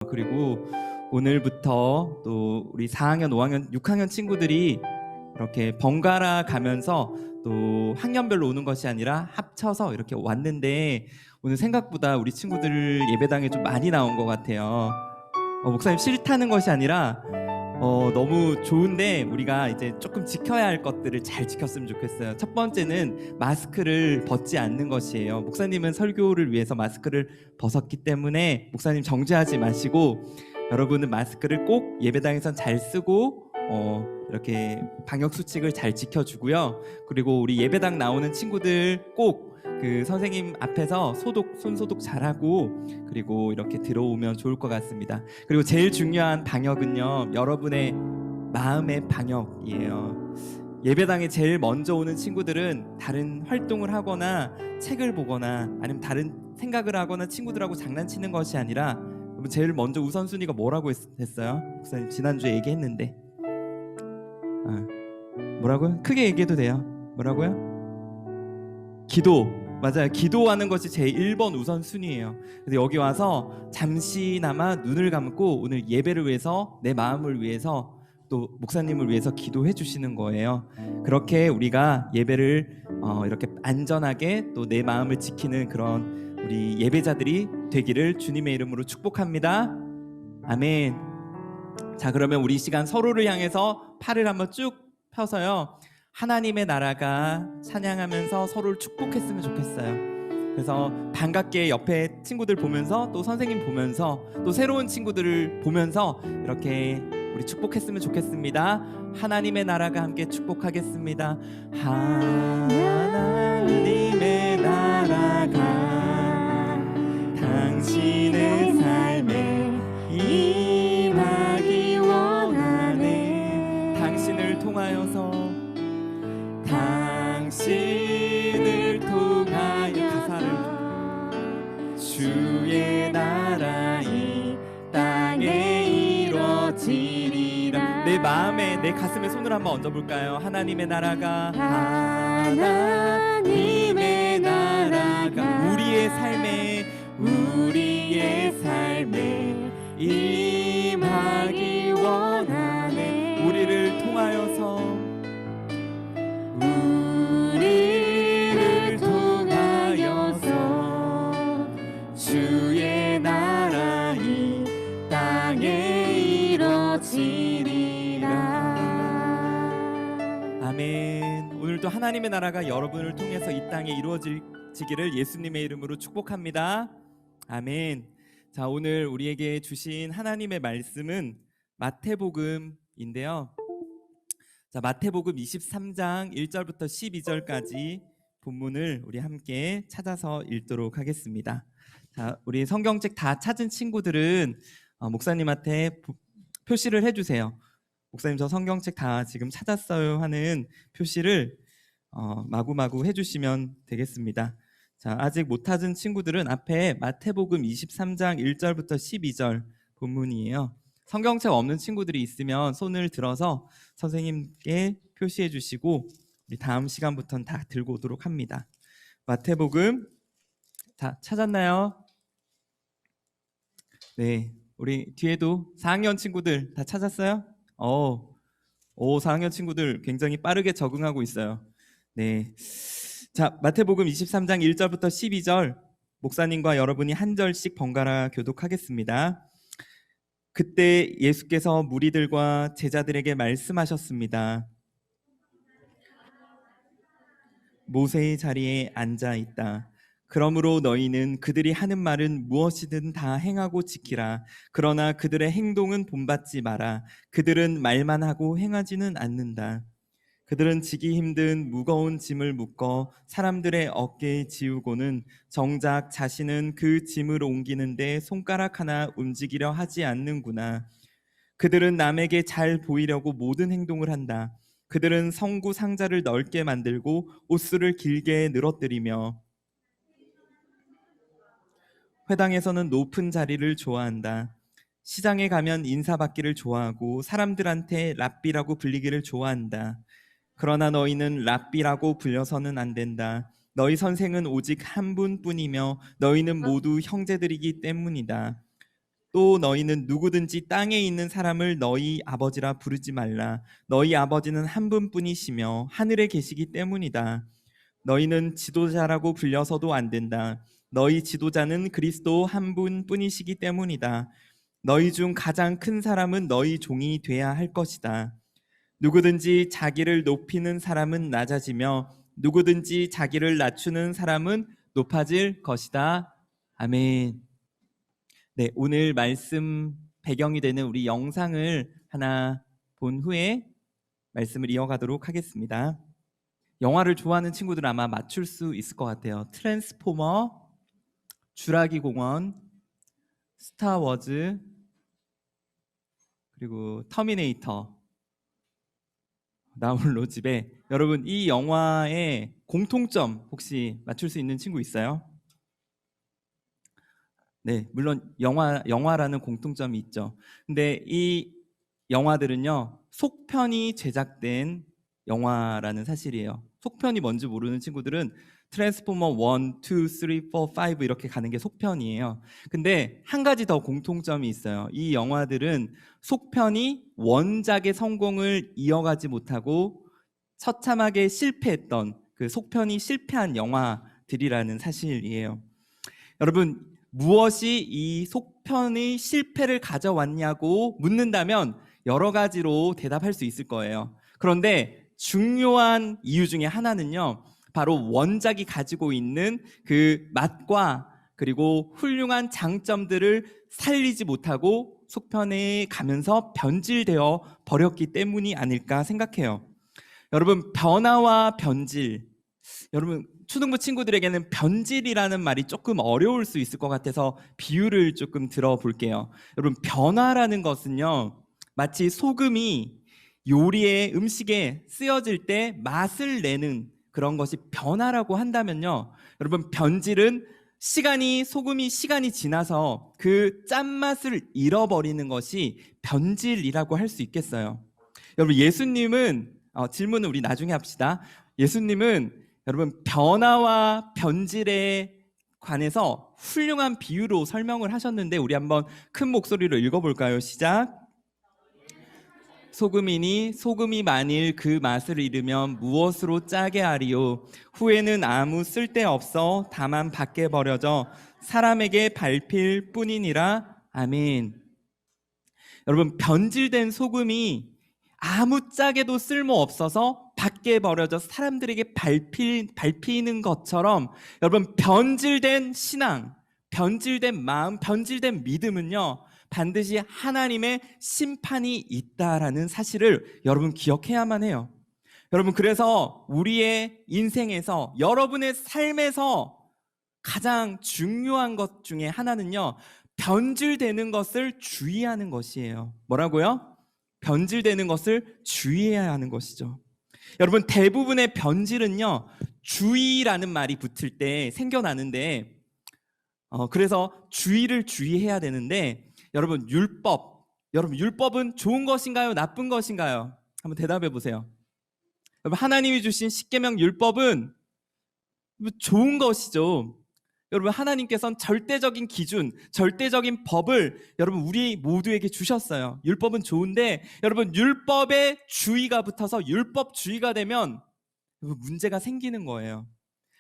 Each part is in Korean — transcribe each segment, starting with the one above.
그리고 오늘부터 또 우리 4학년, 5학년, 6학년 친구들이 이렇게 번갈아 가면서 또 학년별로 오는 것이 아니라 합쳐서 이렇게 왔는데, 오늘 생각보다 우리 친구들 예배당에 좀 많이 나온 것 같아요. 목사님 싫다는 것이 아니라 너무 좋은데 우리가 이제 조금 지켜야 할 것들을 잘 지켰으면 좋겠어요. 첫 번째는 마스크를 벗지 않는 것이에요. 목사님은 설교를 위해서 마스크를 벗었기 때문에 목사님 정죄하지 마시고, 여러분은 마스크를 꼭 예배당에선 잘 쓰고 이렇게 방역 수칙을 잘 지켜주고요. 그리고 우리 예배당 나오는 친구들 꼭 그 선생님 앞에서 손 소독 잘하고, 그리고 이렇게 들어오면 좋을 것 같습니다. 그리고 제일 중요한 방역은요, 여러분의 마음의 방역이에요. 예배당에 제일 먼저 오는 친구들은 다른 활동을 하거나 책을 보거나 아니면 다른 생각을 하거나 친구들하고 장난치는 것이 아니라, 제일 먼저 우선순위가 뭐라고 했어요? 목사님 지난주에 얘기했는데. 뭐라고요? 크게 얘기해도 돼요. 뭐라고요? 기도. 맞아요. 기도하는 것이 제 1번 우선순위예요. 그래서 여기 와서 잠시나마 눈을 감고 오늘 예배를 위해서, 내 마음을 위해서, 또 목사님을 위해서 기도해 주시는 거예요. 그렇게 우리가 예배를 이렇게 안전하게 또 내 마음을 지키는 그런 우리 예배자들이 되기를 주님의 이름으로 축복합니다. 아멘. 자, 그러면 우리 시간 서로를 향해서 팔을 한번 쭉 펴서요, 하나님의 나라가 찬양하면서 서로를 축복했으면 좋겠어요. 그래서 반갑게 옆에 친구들 보면서, 또 선생님 보면서, 또 새로운 친구들을 보면서 이렇게 우리 축복했으면 좋겠습니다. 하나님의 나라가 함께 축복하겠습니다. 하나님의 나라가 당신의 삶에 임하기 원하네. 당신을 통하여서, 당신을 통하여, 가사를 주의 나라 이 땅에 이루어지리라. 내 마음에, 내 가슴에 손을 한번 얹어볼까요? 하나님의 나라가, 하나님의 나라가 우리의 삶에 임하기 원하네. 우리를 통하여서 주의 나라 이 땅에 이루어지리라. 아멘. 오늘도 하나님의 나라가 여러분을 통해서 이 땅에 이루어지기를 예수님의 이름으로 축복합니다. 아멘. 자, 오늘 우리에게 주신 하나님의 말씀은 마태복음인데요. 자, 마태복음 23장 1절부터 12절까지 본문을 우리 함께 찾아서 읽도록 하겠습니다. 자, 우리 성경책 다 찾은 친구들은 목사님한테 표시를 해주세요. 목사님, 저 성경책 다 지금 찾았어요 하는 표시를 마구마구 해주시면 되겠습니다. 자, 아직 못 찾은 친구들은 앞에 마태복음 23장 1절부터 12절 본문이에요. 성경책 없는 친구들이 있으면 손을 들어서 선생님께 표시해 주시고, 우리 다음 시간부터는 다 들고 오도록 합니다. 마태복음 다 찾았나요? 네, 우리 뒤에도 4학년 친구들 다 찾았어요? 4학년 친구들 굉장히 빠르게 적응하고 있어요. 네, 자, 마태복음 23장 1절부터 12절 목사님과 여러분이 한 절씩 번갈아 교독하겠습니다. 그때 예수께서 무리들과 제자들에게 말씀하셨습니다. 모세의 자리에 앉아 있다. 그러므로 너희는 그들이 하는 말은 무엇이든 다 행하고 지키라. 그러나 그들의 행동은 본받지 마라. 그들은 말만 하고 행하지는 않는다. 그들은 지기 힘든 무거운 짐을 묶어 사람들의 어깨에 지우고는 정작 자신은 그 짐을 옮기는데 손가락 하나 움직이려 하지 않는구나. 그들은 남에게 잘 보이려고 모든 행동을 한다. 그들은 성구 상자를 넓게 만들고 옷수를 길게 늘어뜨리며 회당에서는 높은 자리를 좋아한다. 시장에 가면 인사받기를 좋아하고 사람들한테 랍비라고 불리기를 좋아한다. 그러나 너희는 랍비라고 불려서는 안 된다. 너희 선생은 오직 한 분뿐이며 너희는 모두 형제들이기 때문이다. 또 너희는 누구든지 땅에 있는 사람을 너희 아버지라 부르지 말라. 너희 아버지는 한 분뿐이시며 하늘에 계시기 때문이다. 너희는 지도자라고 불려서도 안 된다. 너희 지도자는 그리스도 한 분뿐이시기 때문이다. 너희 중 가장 큰 사람은 너희 종이 돼야 할 것이다. 누구든지 자기를 높이는 사람은 낮아지며 누구든지 자기를 낮추는 사람은 높아질 것이다. 아멘. 네, 오늘 말씀 배경이 되는 우리 영상을 하나 본 후에 말씀을 이어가도록 하겠습니다. 영화를 좋아하는 친구들은 아마 맞출 수 있을 것 같아요. 트랜스포머, 주라기 공원, 스타워즈, 그리고 터미네이터, 나홀로 집에. 여러분, 이 영화의 공통점 혹시 맞출 수 있는 친구 있어요? 네, 물론 영화라는 공통점이 있죠. 근데 이 영화들은요, 속편이 제작된 영화라는 사실이에요. 속편이 뭔지 모르는 친구들은 트랜스포머 1, 2, 3, 4, 5 이렇게 가는 게 속편이에요. 근데 한 가지 더 공통점이 있어요. 이 영화들은 속편이 원작의 성공을 이어가지 못하고 처참하게 실패했던 그 속편이 실패한 영화들이라는 사실이에요. 여러분, 무엇이 이 속편의 실패를 가져왔냐고 묻는다면 여러 가지로 대답할 수 있을 거예요. 그런데 중요한 이유 중에 하나는요, 바로 원작이 가지고 있는 그 맛과 그리고 훌륭한 장점들을 살리지 못하고 속편에 가면서 변질되어 버렸기 때문이 아닐까 생각해요. 여러분, 변화와 변질, 여러분 초등부 친구들에게는 변질이라는 말이 조금 어려울 수 있을 것 같아서 비유를 조금 들어볼게요. 여러분, 변화라는 것은요, 마치 소금이 요리에 음식에 쓰여질 때 맛을 내는 그런 것이 변화라고 한다면요, 여러분, 변질은 소금이 시간이 지나서 그 짠맛을 잃어버리는 것이 변질이라고 할 수 있겠어요. 여러분, 예수님은 질문은 우리 나중에 합시다. 예수님은 여러분, 변화와 변질에 관해서 훌륭한 비유로 설명을 하셨는데 우리 한번 큰 목소리로 읽어볼까요? 시작. 소금이니 소금이 만일 그 맛을 잃으면 무엇으로 짜게 하리요? 후에는 아무 쓸데없어 다만 밖에 버려져 사람에게 밟힐 뿐이니라. 아멘. 여러분, 변질된 소금이 아무짝에도 쓸모없어서 밖에 버려져 사람들에게 밟히는 것처럼, 여러분, 변질된 신앙, 변질된 마음, 변질된 믿음은요, 반드시 하나님의 심판이 있다라는 사실을 여러분 기억해야만 해요. 여러분, 그래서 우리의 인생에서, 여러분의 삶에서 가장 중요한 것 중에 하나는요, 변질되는 것을 주의하는 것이에요. 뭐라고요? 변질되는 것을 주의해야 하는 것이죠. 여러분, 대부분의 변질은요, 주의라는 말이 붙을 때 생겨나는데, 그래서 주의를 주의해야 되는데, 여러분, 율법은 좋은 것인가요? 나쁜 것인가요? 한번 대답해 보세요. 여러분, 하나님이 주신 십계명 율법은 좋은 것이죠. 여러분, 하나님께서는 절대적인 기준, 절대적인 법을 여러분 우리 모두에게 주셨어요. 율법은 좋은데 여러분, 율법에 주의가 붙어서 율법주의가 되면 문제가 생기는 거예요.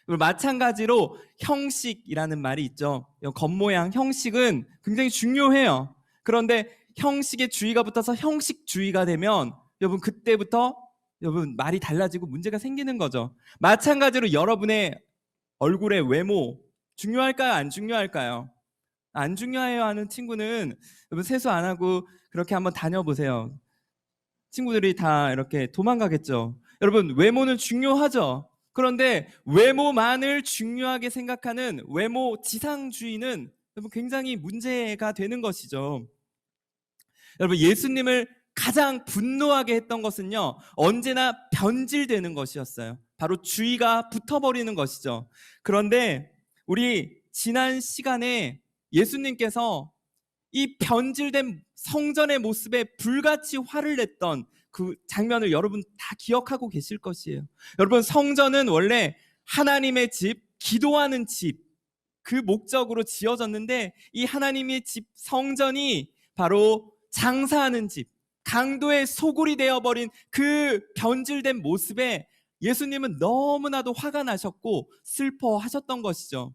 마찬가지로 형식이라는 말이 있죠. 겉모양, 형식은 굉장히 중요해요. 그런데 형식에 주의가 붙어서 형식주의가 되면 여러분, 그때부터 여러분 말이 달라지고 문제가 생기는 거죠. 마찬가지로 여러분의 얼굴의 외모 중요할까요? 안 중요할까요? 안 중요해요 하는 친구는 여러분 세수 안 하고 그렇게 한번 다녀보세요. 친구들이 다 이렇게 도망가겠죠. 여러분, 외모는 중요하죠. 그런데 외모만을 중요하게 생각하는 외모 지상주의는 여러분 굉장히 문제가 되는 것이죠. 여러분, 예수님을 가장 분노하게 했던 것은요, 언제나 변질되는 것이었어요. 바로 주의가 붙어버리는 것이죠. 그런데 우리 지난 시간에 예수님께서 이 변질된 성전의 모습에 불같이 화를 냈던 그 장면을 여러분 다 기억하고 계실 것이에요. 여러분, 성전은 원래 하나님의 집, 기도하는 집, 그 목적으로 지어졌는데 이 하나님의 집 성전이 바로 장사하는 집, 강도의 소굴이 되어버린 그 변질된 모습에 예수님은 너무나도 화가 나셨고 슬퍼하셨던 것이죠.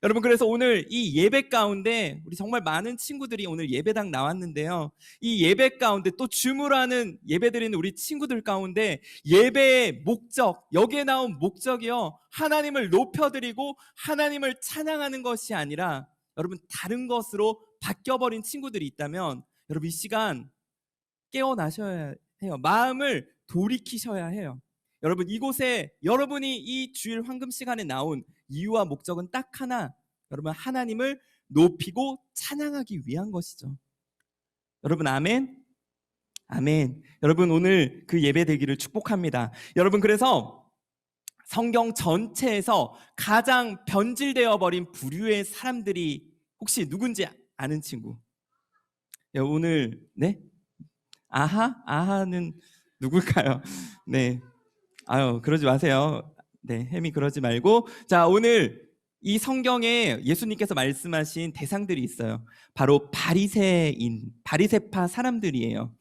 여러분, 그래서 오늘 이 예배 가운데 우리 정말 많은 친구들이 오늘 예배당 나왔는데요, 이 예배 가운데 또 주무라는 예배드리는 우리 친구들 가운데 예배의 목적, 여기에 나온 목적이요, 하나님을 높여드리고 하나님을 찬양하는 것이 아니라 여러분 다른 것으로 바뀌어버린 친구들이 있다면 여러분 이 시간 깨어나셔야 해요. 마음을 돌이키셔야 해요. 여러분, 이곳에 여러분이 이 주일 황금 시간에 나온 이유와 목적은 딱 하나, 여러분 하나님을 높이고 찬양하기 위한 것이죠. 여러분 아멘? 아멘. 여러분 오늘 그 예배 되기를 축복합니다. 여러분, 그래서 성경 전체에서 가장 변질되어 버린 부류의 사람들이 혹시 누군지 아는 친구? 오늘 네? 아하는 누굴까요? 네. 그러지 마세요. 네, 햄이 그러지 말고. 자, 오늘 이 성경에 예수님께서 말씀하신 대상들이 있어요. 바로 바리새파 사람들이에요.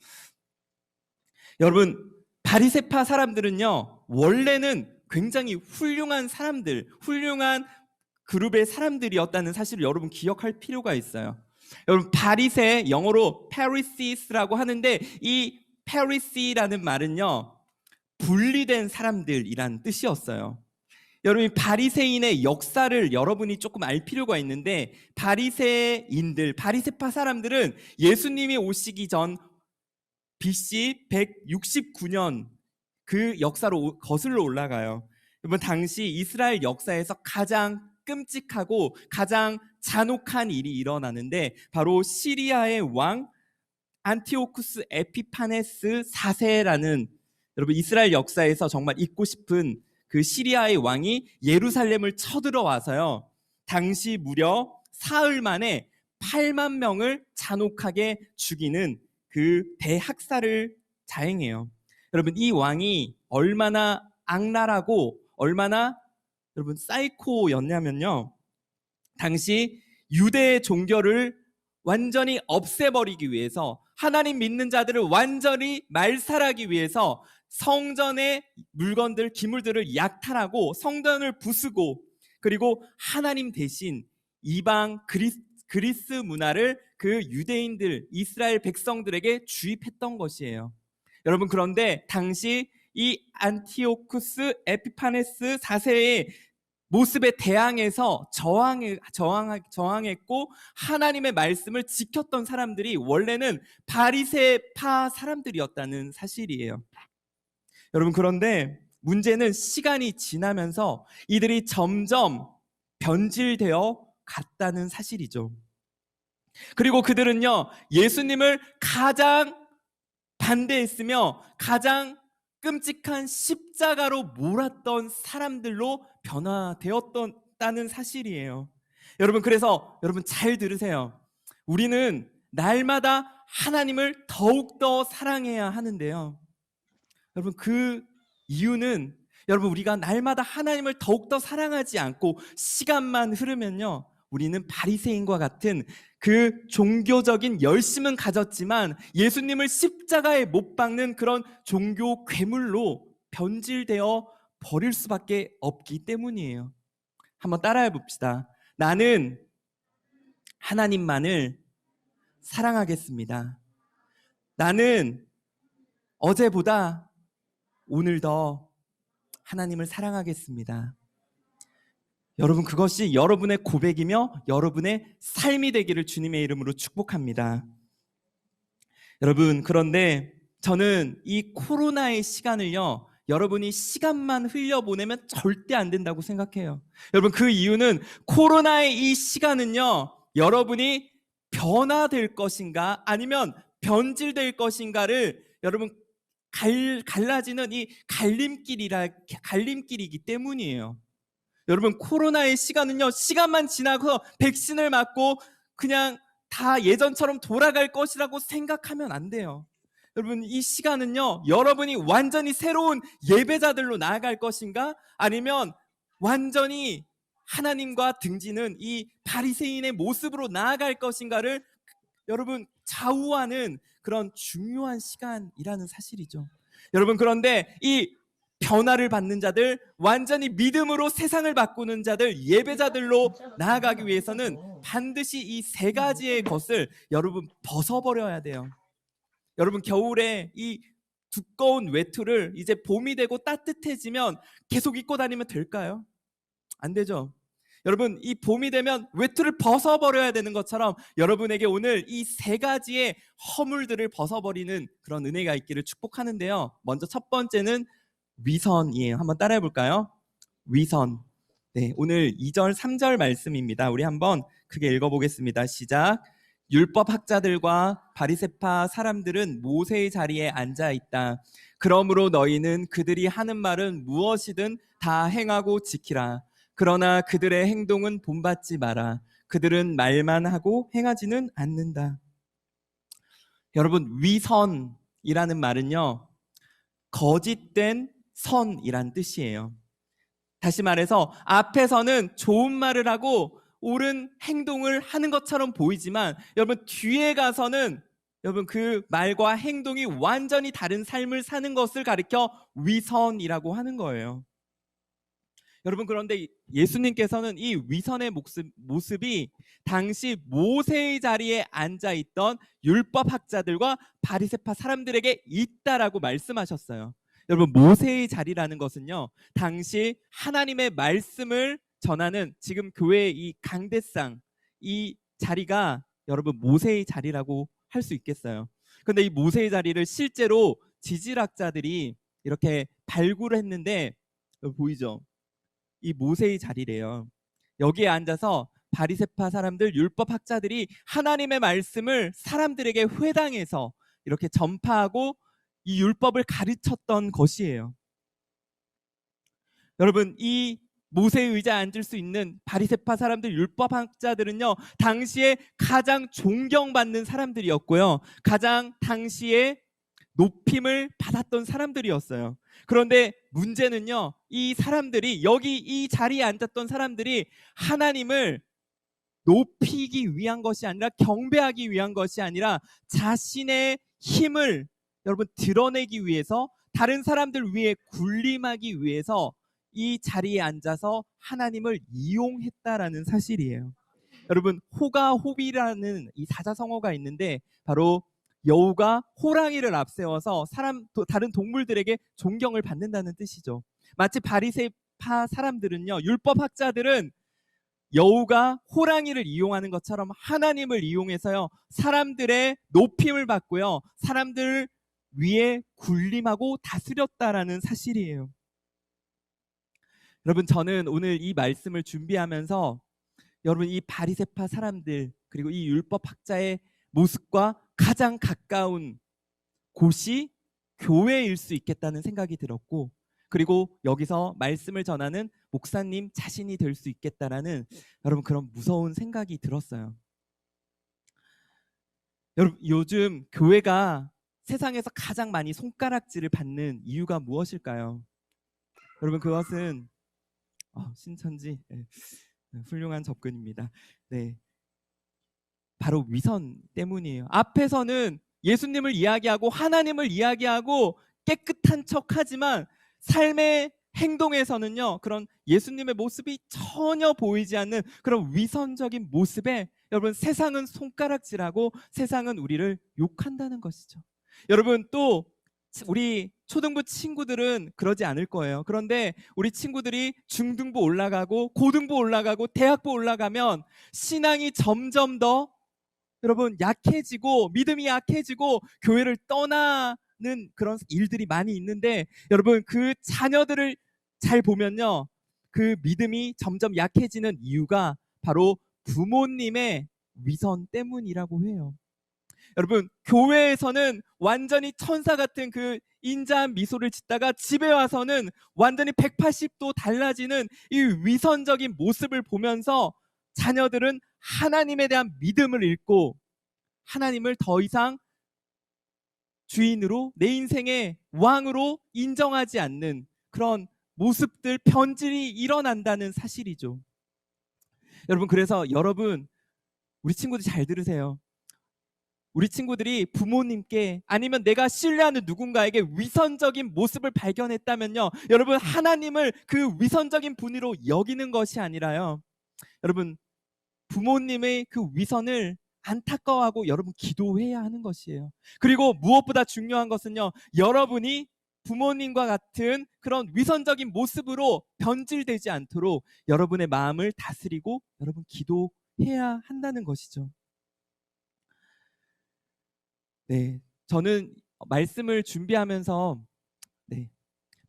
여러분, 바리새파 사람들은요, 원래는 굉장히 훌륭한 사람들, 훌륭한 그룹의 사람들이었다는 사실을 여러분 기억할 필요가 있어요. 여러분, 바리새, 영어로 Pharisees라고 하는데 이 Pharisee라는 말은요, 분리된 사람들이란 뜻이었어요. 여러분, 바리새인의 역사를 여러분이 조금 알 필요가 있는데, 바리새인들, 바리새파 사람들은 예수님이 오시기 전 BC 169년 그 역사로 거슬러 올라가요. 여러분, 당시 이스라엘 역사에서 가장 끔찍하고 가장 잔혹한 일이 일어나는데 바로 시리아의 왕 안티오쿠스 에피파네스 4세라는, 여러분 이스라엘 역사에서 정말 잊고 싶은 그 시리아의 왕이 예루살렘을 쳐들어와서요, 당시 무려 사흘 만에 8만 명을 잔혹하게 죽이는 그 대학살을 자행해요. 여러분, 이 왕이 얼마나 악랄하고 얼마나 여러분 사이코였냐면요, 당시 유대의 종교를 완전히 없애버리기 위해서, 하나님 믿는 자들을 완전히 말살하기 위해서 성전의 물건들, 기물들을 약탈하고 성전을 부수고, 그리고 하나님 대신 이방 그리스 문화를 그 유대인들, 이스라엘 백성들에게 주입했던 것이에요. 여러분, 그런데 당시 이 안티오쿠스 에피파네스 4세의 모습에 대항해서 저항했고 하나님의 말씀을 지켰던 사람들이 원래는 바리새파 사람들이었다는 사실이에요. 여러분, 그런데 문제는 시간이 지나면서 이들이 점점 변질되어 갔다는 사실이죠. 그리고 그들은요, 예수님을 가장 반대했으며 가장 끔찍한 십자가로 몰았던 사람들로 변화되었다는 사실이에요. 여러분, 그래서 여러분 잘 들으세요. 우리는 날마다 하나님을 더욱더 사랑해야 하는데요, 여러분 그 이유는, 여러분 우리가 날마다 하나님을 더욱더 사랑하지 않고 시간만 흐르면요, 우리는 바리새인과 같은 그 종교적인 열심은 가졌지만 예수님을 십자가에 못 박는 그런 종교 괴물로 변질되어 버릴 수밖에 없기 때문이에요. 한번 따라해 봅시다. 나는 하나님만을 사랑하겠습니다. 나는 어제보다 오늘 더 하나님을 사랑하겠습니다. 여러분, 그것이 여러분의 고백이며 여러분의 삶이 되기를 주님의 이름으로 축복합니다. 여러분, 그런데 저는 이 코로나의 시간을요, 여러분이 시간만 흘려보내면 절대 안 된다고 생각해요. 여러분, 그 이유는 코로나의 이 시간은요, 여러분이 변화될 것인가 아니면 변질될 것인가를 여러분 갈라지는 이 갈림길이기 때문이에요. 여러분, 코로나의 시간은요, 시간만 지나서 백신을 맞고 그냥 다 예전처럼 돌아갈 것이라고 생각하면 안 돼요. 여러분, 이 시간은요, 여러분이 완전히 새로운 예배자들로 나아갈 것인가 아니면 완전히 하나님과 등지는 이 바리새인의 모습으로 나아갈 것인가를 여러분 좌우하는 그런 중요한 시간이라는 사실이죠. 여러분, 그런데 이 변화를 받는 자들, 완전히 믿음으로 세상을 바꾸는 자들, 예배자들로 나아가기 위해서는 반드시 이 세 가지의 것을 여러분 벗어버려야 돼요. 여러분, 겨울에 이 두꺼운 외투를 이제 봄이 되고 따뜻해지면 계속 입고 다니면 될까요? 안 되죠. 여러분, 이 봄이 되면 외투를 벗어버려야 되는 것처럼 여러분에게 오늘 이 세 가지의 허물들을 벗어버리는 그런 은혜가 있기를 축복하는데요. 먼저 첫 번째는 위선이에요. 한번 따라해 볼까요? 위선. 네, 오늘 2절, 3절 말씀입니다. 우리 한번 크게 읽어보겠습니다. 시작. 율법 학자들과 바리새파 사람들은 모세의 자리에 앉아 있다. 그러므로 너희는 그들이 하는 말은 무엇이든 다 행하고 지키라. 그러나 그들의 행동은 본받지 마라. 그들은 말만 하고 행하지는 않는다. 여러분, 위선이라는 말은요, 거짓된 선이란 뜻이에요. 다시 말해서 앞에서는 좋은 말을 하고 옳은 행동을 하는 것처럼 보이지만 여러분, 뒤에 가서는 여러분 그 말과 행동이 완전히 다른 삶을 사는 것을 가리켜 위선이라고 하는 거예요. 여러분, 그런데 예수님께서는 이 위선의 모습이 당시 모세의 자리에 앉아있던 율법학자들과 바리새파 사람들에게 있다라고 말씀하셨어요. 여러분, 모세의 자리라는 것은요, 당시 하나님의 말씀을 전하는 지금 교회의 이 강대상, 이 자리가 여러분 모세의 자리라고 할 수 있겠어요. 그런데 이 모세의 자리를 실제로 지질학자들이 이렇게 발굴을 했는데 보이죠? 이 모세의 자리래요. 여기에 앉아서 바리새파 사람들, 율법학자들이 하나님의 말씀을 사람들에게 회당에서 이렇게 전파하고 이 율법을 가르쳤던 것이에요. 여러분, 이 모세의 의자에 앉을 수 있는 바리새파 사람들, 율법학자들은요, 당시에 가장 존경받는 사람들이었고요, 가장 당시에 높임을 받았던 사람들이었어요. 그런데 문제는요, 이 사람들이, 여기 이 자리에 앉았던 사람들이 하나님을 높이기 위한 것이 아니라, 경배하기 위한 것이 아니라 자신의 힘을 여러분 드러내기 위해서, 다른 사람들 위해 군림하기 위해서 이 자리에 앉아서 하나님을 이용했다라는 사실이에요. 여러분, 호가 호비라는 이 사자성어가 있는데 바로 여우가 호랑이를 앞세워서 다른 동물들에게 존경을 받는다는 뜻이죠. 마치 바리새파 사람들은요, 율법학자들은 여우가 호랑이를 이용하는 것처럼 하나님을 이용해서요, 사람들의 높임을 받고요, 사람들 위에 군림하고 다스렸다라는 사실이에요. 여러분, 저는 오늘 이 말씀을 준비하면서 여러분, 이 바리새파 사람들 그리고 이 율법학자의 모습과 가장 가까운 곳이 교회일 수 있겠다는 생각이 들었고, 그리고 여기서 말씀을 전하는 목사님 자신이 될 수 있겠다라는 여러분 그런 무서운 생각이 들었어요. 여러분, 요즘 교회가 세상에서 가장 많이 손가락질을 받는 이유가 무엇일까요? 여러분, 그것은 신천지, 네, 훌륭한 접근입니다. 네, 바로 위선 때문이에요. 앞에서는 예수님을 이야기하고 하나님을 이야기하고 깨끗한 척하지만 삶의 행동에서는요, 그런 예수님의 모습이 전혀 보이지 않는 그런 위선적인 모습에 여러분 세상은 손가락질하고 세상은 우리를 욕한다는 것이죠. 여러분, 또 우리 초등부 친구들은 그러지 않을 거예요. 그런데 우리 친구들이 중등부 올라가고 고등부 올라가고 대학부 올라가면 신앙이 점점 더 여러분 약해지고 믿음이 약해지고 교회를 떠나는 그런 일들이 많이 있는데, 여러분 그 자녀들을 잘 보면요, 그 믿음이 점점 약해지는 이유가 바로 부모님의 위선 때문이라고 해요. 여러분, 교회에서는 완전히 천사 같은 그 인자한 미소를 짓다가 집에 와서는 완전히 180도 달라지는 이 위선적인 모습을 보면서 자녀들은 하나님에 대한 믿음을 잃고 하나님을 더 이상 주인으로, 내 인생의 왕으로 인정하지 않는 그런 모습들, 변질이 일어난다는 사실이죠. 여러분, 그래서 여러분, 우리 친구들 잘 들으세요. 우리 친구들이 부모님께 아니면 내가 신뢰하는 누군가에게 위선적인 모습을 발견했다면요, 여러분, 하나님을 그 위선적인 분으로 여기는 것이 아니라요, 여러분, 부모님의 그 위선을 안타까워하고 여러분 기도해야 하는 것이에요. 그리고 무엇보다 중요한 것은요, 여러분이 부모님과 같은 그런 위선적인 모습으로 변질되지 않도록 여러분의 마음을 다스리고 여러분 기도해야 한다는 것이죠. 네, 저는 말씀을 준비하면서 네,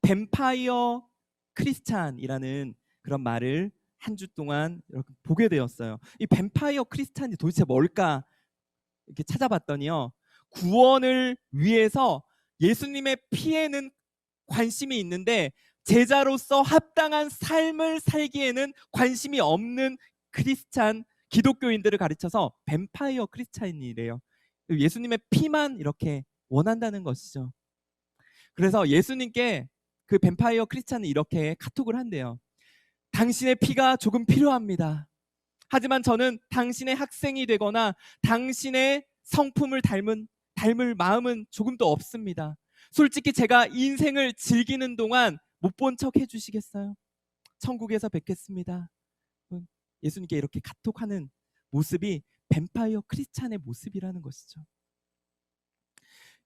뱀파이어 크리스찬이라는 그런 말을 한 주 동안 이렇게 보게 되었어요. 이 뱀파이어 크리스찬이 도대체 뭘까 이렇게 찾아봤더니요, 구원을 위해서 예수님의 피에는 관심이 있는데 제자로서 합당한 삶을 살기에는 관심이 없는 크리스찬 기독교인들을 가르쳐서 뱀파이어 크리스찬이래요. 예수님의 피만 이렇게 원한다는 것이죠. 그래서 예수님께 그 뱀파이어 크리스찬은 이렇게 카톡을 한대요. 당신의 피가 조금 필요합니다. 하지만 저는 당신의 학생이 되거나 당신의 성품을 닮을 마음은 조금도 없습니다. 솔직히 제가 인생을 즐기는 동안 못 본 척 해주시겠어요? 천국에서 뵙겠습니다. 예수님께 이렇게 카톡하는 모습이 뱀파이어 크리스찬의 모습이라는 것이죠.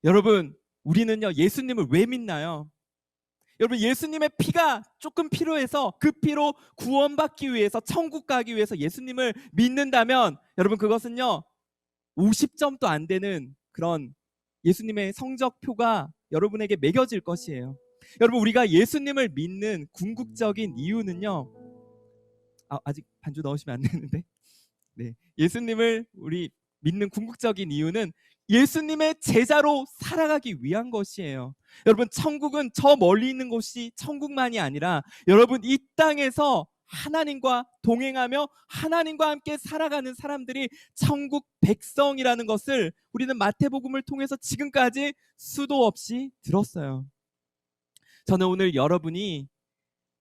여러분, 우리는요, 예수님을 왜 믿나요? 여러분, 예수님의 피가 조금 필요해서 그 피로 구원받기 위해서 천국 가기 위해서 예수님을 믿는다면 여러분, 그것은요 50점도 안 되는 그런 예수님의 성적표가 여러분에게 매겨질 것이에요. 여러분, 우리가 예수님을 믿는 궁극적인 이유는요, 아직 반주 넣으시면 안 되는데, 네, 예수님을 우리 믿는 궁극적인 이유는 예수님의 제자로 살아가기 위한 것이에요. 여러분, 천국은 저 멀리 있는 곳이 천국만이 아니라 여러분, 이 땅에서 하나님과 동행하며 하나님과 함께 살아가는 사람들이 천국 백성이라는 것을 우리는 마태복음을 통해서 지금까지 수도 없이 들었어요. 저는 오늘 여러분이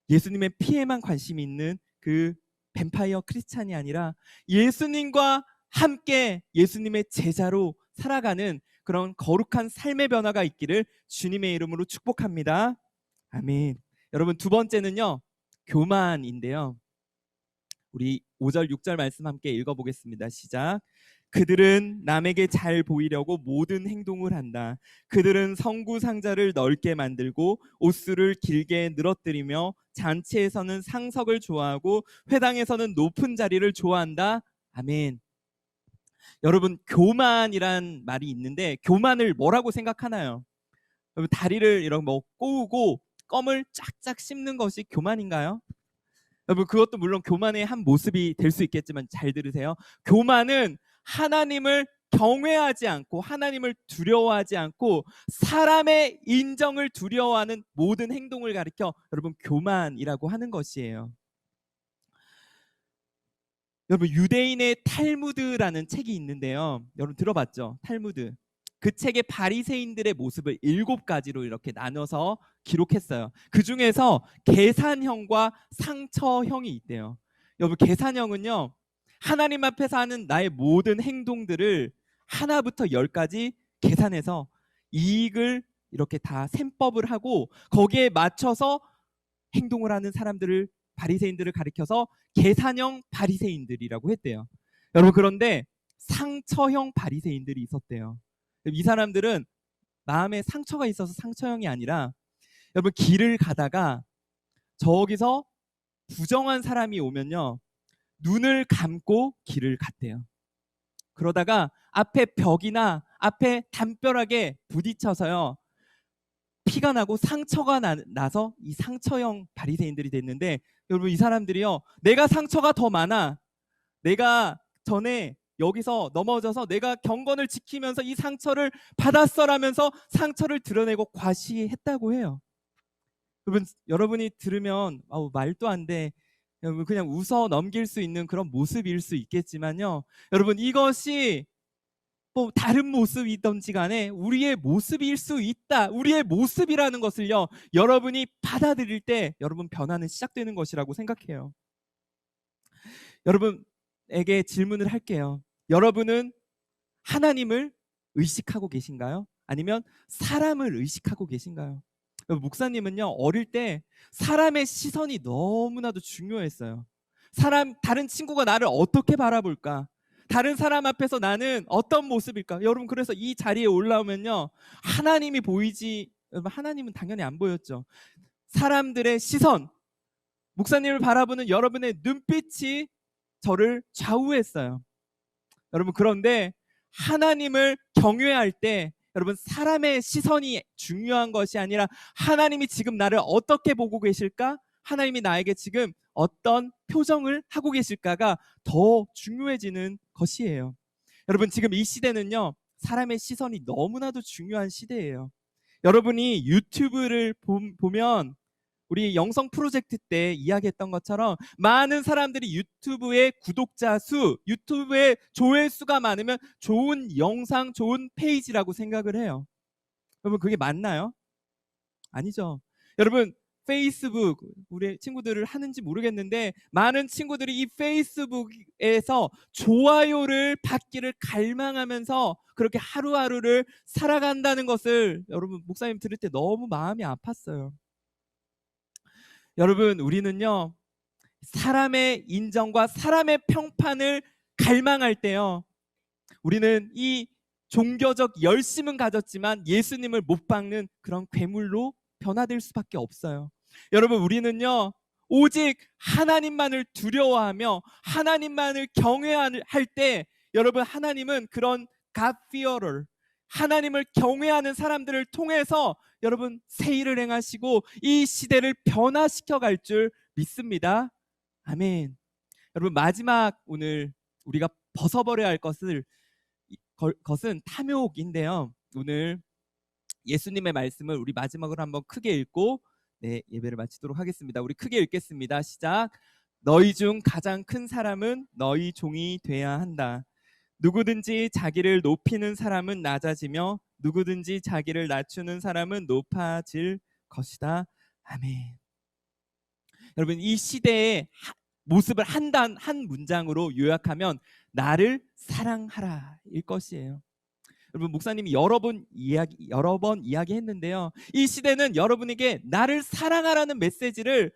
예수님의 피에만 관심이 있는 그 뱀파이어 크리스찬이 아니라 예수님과 함께 예수님의 제자로 살아가는 그런 거룩한 삶의 변화가 있기를 주님의 이름으로 축복합니다. 아멘. 여러분, 두 번째는요, 교만인데요. 우리 5절 6절 말씀 함께 읽어보겠습니다. 시작. 그들은 남에게 잘 보이려고 모든 행동을 한다. 그들은 성구 상자를 넓게 만들고 옷수를 길게 늘어뜨리며 잔치에서는 상석을 좋아하고 회당에서는 높은 자리를 좋아한다. 아멘. 여러분, 교만이란 말이 있는데 교만을 뭐라고 생각하나요? 여러분, 다리를 이렇게 뭐 꼬우고 껌을 쫙쫙 씹는 것이 교만인가요? 여러분, 그것도 물론 교만의 한 모습이 될 수 있겠지만 잘 들으세요. 교만은 하나님을 경외하지 않고 하나님을 두려워하지 않고 사람의 인정을 두려워하는 모든 행동을 가리켜 여러분 교만이라고 하는 것이에요. 여러분, 유대인의 탈무드라는 책이 있는데요. 여러분 들어봤죠? 탈무드. 그 책의 바리새인들의 모습을 7가지로 이렇게 나눠서 기록했어요. 그 중에서 계산형과 상처형이 있대요. 여러분, 계산형은요, 하나님 앞에서 하는 나의 모든 행동들을 하나부터 10까지 계산해서 이익을 이렇게 다 셈법을 하고 거기에 맞춰서 행동을 하는 사람들을, 바리새인들을 가리켜서 계산형 바리새인들이라고 했대요. 여러분, 그런데 상처형 바리새인들이 있었대요. 이 사람들은 마음에 상처가 있어서 상처형이 아니라 여러분, 길을 가다가 저기서 부정한 사람이 오면요, 눈을 감고 길을 갔대요. 그러다가 앞에 벽이나 앞에 담벼락에 부딪혀서요, 피가 나고 상처가 나서 이 상처형 바리새인들이 됐는데, 여러분, 이 사람들이요, 내가 상처가 더 많아, 내가 전에 여기서 넘어져서 내가 경건을 지키면서 이 상처를 받았어라면서 상처를 드러내고 과시했다고 해요. 여러분이 들으면 말도 안 돼, 여러분 그냥 웃어 넘길 수 있는 그런 모습일 수 있겠지만요, 여러분, 이것이 뭐 다른 모습이든지 간에 우리의 모습일 수 있다. 우리의 모습이라는 것을요, 여러분이 받아들일 때 여러분 변화는 시작되는 것이라고 생각해요. 여러분에게 질문을 할게요. 여러분은 하나님을 의식하고 계신가요? 아니면 사람을 의식하고 계신가요? 목사님은요, 어릴 때 사람의 시선이 너무나도 중요했어요. 다른 친구가 나를 어떻게 바라볼까? 다른 사람 앞에서 나는 어떤 모습일까? 여러분, 그래서 이 자리에 올라오면요, 하나님이 보이지, 하나님은 당연히 안 보였죠. 사람들의 시선, 목사님을 바라보는 여러분의 눈빛이 저를 좌우했어요. 여러분, 그런데 하나님을 경외할 때 여러분, 사람의 시선이 중요한 것이 아니라 하나님이 지금 나를 어떻게 보고 계실까? 하나님이 나에게 지금 어떤 표정을 하고 계실까가 더 중요해지는 것이에요. 여러분, 지금 이 시대는요, 사람의 시선이 너무나도 중요한 시대예요. 여러분이 유튜브를 보면 우리 영성 프로젝트 때 이야기했던 것처럼 많은 사람들이 유튜브의 구독자 수, 유튜브의 조회수가 많으면 좋은 영상, 좋은 페이지라고 생각을 해요. 여러분, 그게 맞나요? 아니죠. 여러분, 페이스북, 우리 친구들을 하는지 모르겠는데 많은 친구들이 이 페이스북에서 좋아요를 받기를 갈망하면서 그렇게 하루하루를 살아간다는 것을 여러분, 목사님 들을 때 너무 마음이 아팠어요. 여러분, 우리는요, 사람의 인정과 사람의 평판을 갈망할 때요, 우리는 이 종교적 열심은 가졌지만 예수님을 못 박는 그런 괴물로 변화될 수밖에 없어요. 여러분, 우리는요, 오직 하나님만을 두려워하며 하나님만을 경외할 때, 여러분, 하나님은 그런 God fearer, 하나님을 경외하는 사람들을 통해서 여러분 새 일을 행하시고 이 시대를 변화시켜 갈 줄 믿습니다. 아멘. 여러분, 마지막 오늘 우리가 벗어버려야 할 것은 탐욕인데요. 오늘 예수님의 말씀을 우리 마지막으로 한번 크게 읽고 예배를 마치도록 하겠습니다. 우리 크게 읽겠습니다. 시작. 너희 중 가장 큰 사람은 너희 종이 돼야 한다. 누구든지 자기를 높이는 사람은 낮아지며 누구든지 자기를 낮추는 사람은 높아질 것이다. 아멘. 여러분, 이 시대의 모습을 한 문장으로 요약하면 나를 사랑하라 일 것이에요. 여러분, 목사님이 여러 번 이야기했는데요. 이 시대는 여러분에게 나를 사랑하라는 메시지를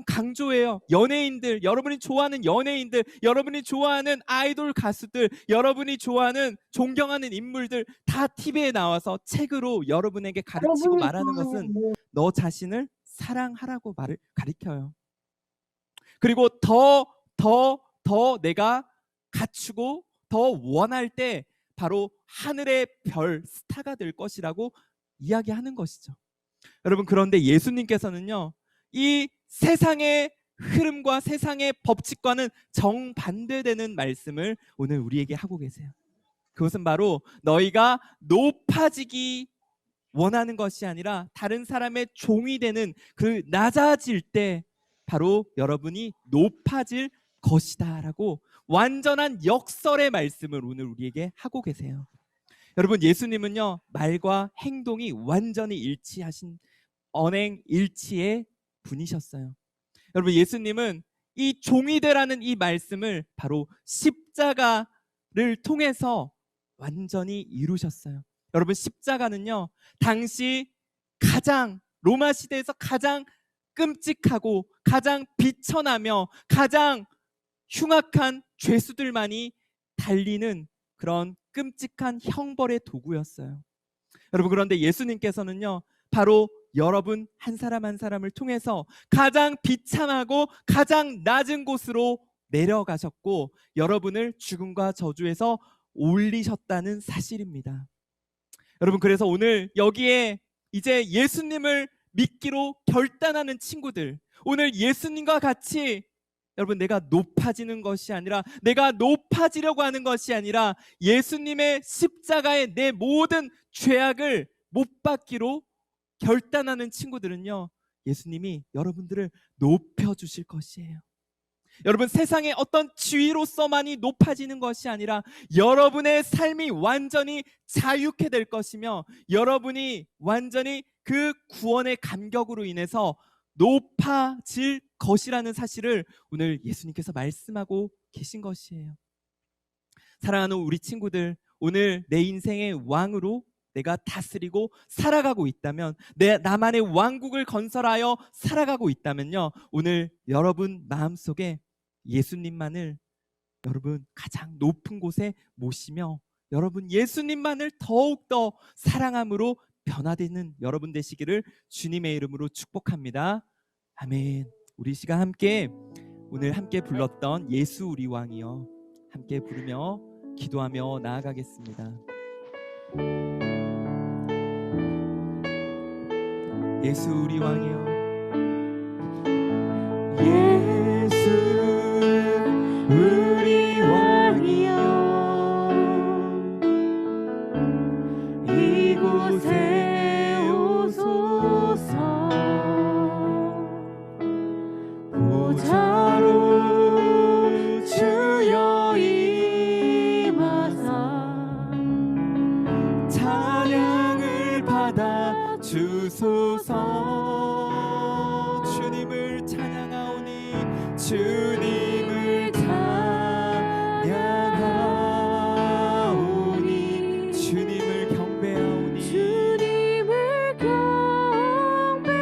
강조해요. 연예인들, 여러분이 좋아하는 연예인들, 여러분이 좋아하는 아이돌 가수들, 여러분이 좋아하는 존경하는 인물들 다 TV에 나와서 책으로 여러분에게 가르치고 말하는 것은 너 자신을 사랑하라고 가르쳐요. 그리고 더 내가 갖추고 더 원할 때 바로 하늘의 별, 스타가 될 것이라고 이야기하는 것이죠. 여러분, 그런데 예수님께서는요, 이 세상의 흐름과 세상의 법칙과는 정반대되는 말씀을 오늘 우리에게 하고 계세요. 그것은 바로 너희가 높아지기 원하는 것이 아니라 다른 사람의 종이 되는 그 낮아질 때 바로 여러분이 높아질 것이다 라고 완전한 역설의 말씀을 오늘 우리에게 하고 계세요. 여러분, 예수님은요, 말과 행동이 완전히 일치하신 언행일치의 분이셨어요. 여러분, 예수님은 이 종이 되라는 이 말씀을 바로 십자가를 통해서 완전히 이루셨어요. 여러분, 십자가는요, 당시 로마 시대에서 가장 끔찍하고 가장 비천하며 가장 흉악한 죄수들만이 달리는 그런 끔찍한 형벌의 도구였어요. 여러분, 그런데 예수님께서는요, 바로 여러분 한 사람 한 사람을 통해서 가장 비참하고 가장 낮은 곳으로 내려가셨고 여러분을 죽음과 저주에서 올리셨다는 사실입니다. 여러분, 그래서 오늘 여기에 이제 예수님을 믿기로 결단하는 친구들, 오늘 예수님과 같이 여러분, 내가 높아지는 것이 아니라 내가 높아지려고 하는 것이 아니라 예수님의 십자가에 내 모든 죄악을 못 받기로 결단하는 친구들은요, 예수님이 여러분들을 높여주실 것이에요. 여러분, 세상의 어떤 지위로서만이 높아지는 것이 아니라 여러분의 삶이 완전히 자유케 될 것이며 여러분이 완전히 그 구원의 감격으로 인해서 높아질 것이라는 사실을 오늘 예수님께서 말씀하고 계신 것이에요. 사랑하는 우리 친구들, 오늘 내 인생의 왕으로 내가 다스리고 살아가고 있다면, 나만의 왕국을 건설하여 살아가고 있다면요, 오늘 여러분 마음속에 예수님만을 여러분 가장 높은 곳에 모시며 여러분 예수님만을 더욱더 사랑함으로 변화되는 여러분 되시기를 주님의 이름으로 축복합니다. 아멘. 우리 시간 함께 오늘 함께 불렀던 예수 우리 왕이여 함께 부르며 기도하며 나아가겠습니다. 예수 우리 왕이여, 예수 우리 왕이여, 이곳에 오소서. 보좌로 주여 임하사 찬양을 받아 주소서. 주님을 찬양하오니 주님을 찬양하오니 주님을 경배하오니 주님을 경배하오니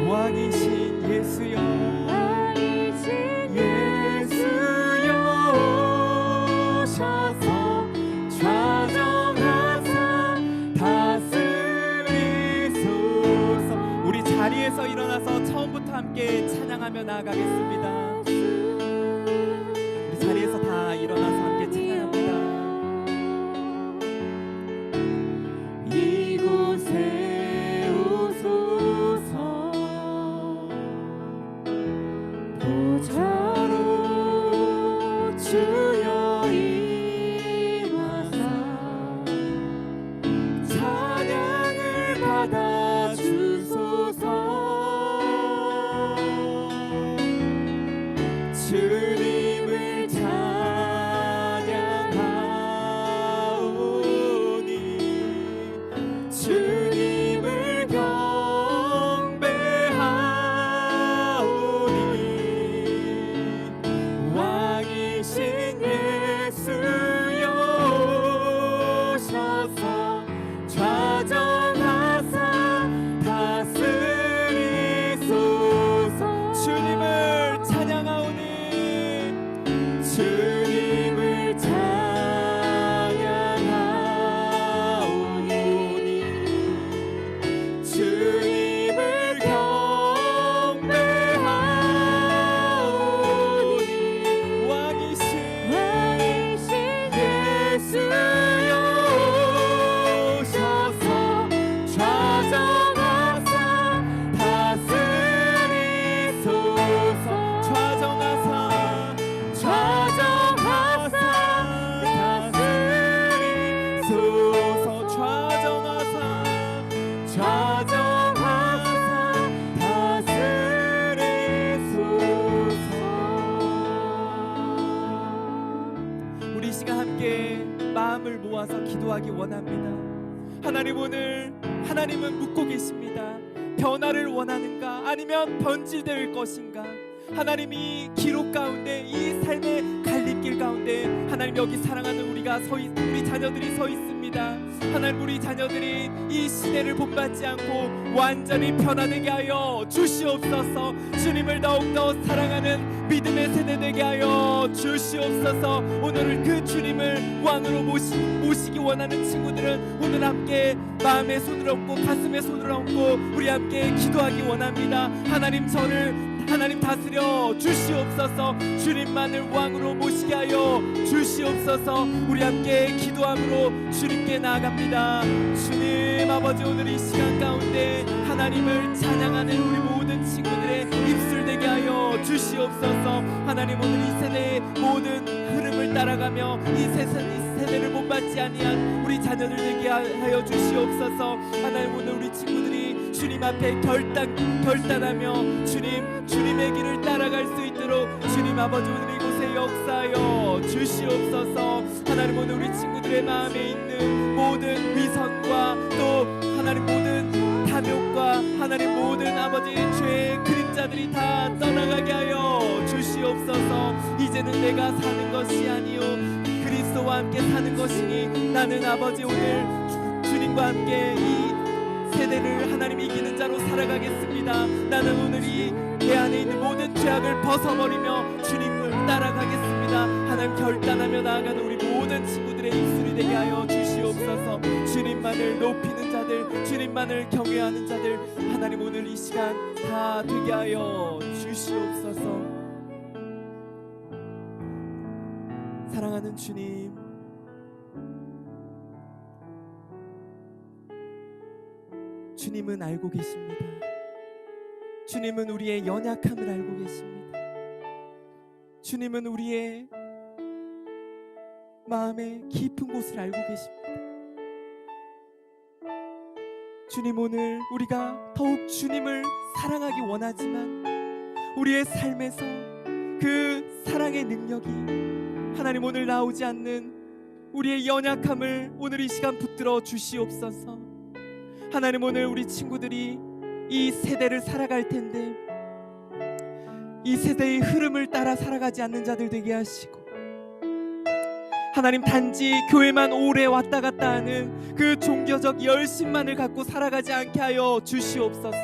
왕이신 예수여, 왕이신 예수여 오셔서 좌정하사 다스리소서. 우리 자리에서 일어나서 처음부터 함께 찬양하며 나아가겠습니다. 우리 자리에서 다 일어나서 함께 찬양합니다. 이곳에 오소서. 보좌로 주여 임하사 찬양을 받아 주소서. 주님을 찬양하오니 주님을 경배하오니 왕이신 예수여 오셔서 좌정하사 다스리소서. 주님을 찬양하오니 주님을 찬양하오니 주님을 경배하오니 왕이신 예수여 오셔서 좌정하사 다스리소서. 좌정하사 다스리소서. 좌정하사 다스리소서. 우리 시간 함께 마음을 모아서 기도하기 원합니다. 하나님, 오늘 하나님은 묻고 계십니다. 변화를 원하는가 아니면 변질될 것인가? 하나님이 기록 가운데 이 삶의 갈림길 가운데 하나님 여기 사랑하는 우리 자녀들이 서 있습니다. 하나님, 우리 자녀들이 이 시대를 본받지 않고 완전히 변화되게 하여 주시옵소서. 주님을 더욱더 사랑하는 믿음의 세대 되게 하여 주시옵소서. 오늘 그 주님을 왕으로 모시기 원하는 친구들은 오늘 함께 마음에 손을 얹고 가슴에 손을 얹고 우리 함께 기도하기 원합니다. 하나님, 저를 하나님 다스려 주시옵소서. 주님만을 왕으로 모시게 하여 주시옵소서. 우리 함께 기도함으로 주님께 나아갑니다. 주님 아버지, 오늘 이 시간 가운데 하나님을 찬양하는 우리 모든 친구들의 입술 되게 하여 주시옵소서. 하나님, 오늘 이 세대의 모든 흐름을 따라가며 이 세대를 못받지 아니한 우리 자녀들 되게 하여 주시옵소서. 하나님, 오늘 우리 친구들이 주님 앞에 결단하며 주님의 길을 따라갈 수 있도록 주님 아버지 오늘 이곳에 역사하여 주시옵소서. 하나님, 오늘 우리 친구들의 마음에 있는 모든 위선과 또 하나님 모든 탐욕과 하나님 모든 아버지 죄의 그림자 자들이 다 떠나가게 하여 주시옵소서. 이제는 내가 사는 것이 아니요 그리스도와 함께 사는 것이니 나는 아버지 오늘 주님과 함께 이 세대를 하나님 이기는 자로 살아가겠습니다. 나는 오늘 이 내 안에 있는 모든 죄악을 벗어버리며 주님을 따라가겠습니다. 하나님 결단하며 나아가는 우리 모든 친구들의 입술이 되게 하여 주시옵소서. 주님만을 높이는 자들, 주님만을 경외하는 자들, 하나님 오늘 이 시간 다 되게 하여 주시옵소서. 사랑하는 주님, 주님은 알고 계십니다. 주님은 우리의 연약함을 알고 계십니다. 주님은 우리의 마음의 깊은 곳을 알고 계십니다. 주님, 오늘 우리가 더욱 주님을 사랑하기 원하지만 우리의 삶에서 그 사랑의 능력이 하나님 오늘 나오지 않는 우리의 연약함을 오늘 이 시간 붙들어 주시옵소서. 하나님 오늘 우리 친구들이 이 세대를 살아갈 텐데 이 세대의 흐름을 따라 살아가지 않는 자들 되게 하시고, 하나님 단지 교회만 오래 왔다 갔다 하는 그 종교적 열심만을 갖고 살아가지 않게 하여 주시옵소서.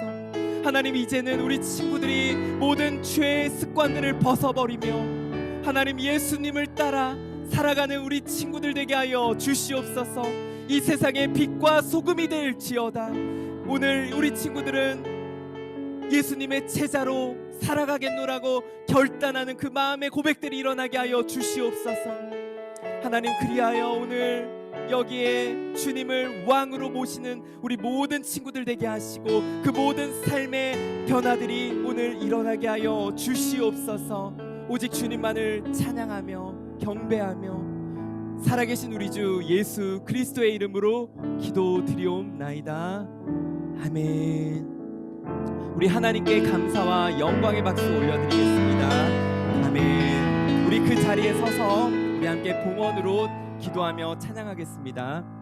하나님 이제는 우리 친구들이 모든 죄의 습관들을 벗어버리며 하나님 예수님을 따라 살아가는 우리 친구들 되게 하여 주시옵소서. 이 세상의 빛과 소금이 될지어다. 오늘 우리 친구들은 예수님의 제자로 살아가겠노라고 결단하는 그 마음의 고백들이 일어나게 하여 주시옵소서. 하나님 그리하여 오늘 여기에 주님을 왕으로 모시는 우리 모든 친구들 되게 하시고 그 모든 삶의 변화들이 오늘 일어나게 하여 주시옵소서. 오직 주님만을 찬양하며 경배하며 살아계신 우리 주 예수 그리스도의 이름으로 기도드리옵나이다. 아멘. 우리 하나님께 감사와 영광의 박수 올려드리겠습니다. 아멘. 우리 그 자리에 서서 우리 함께 봉헌으로 기도하며 찬양하겠습니다.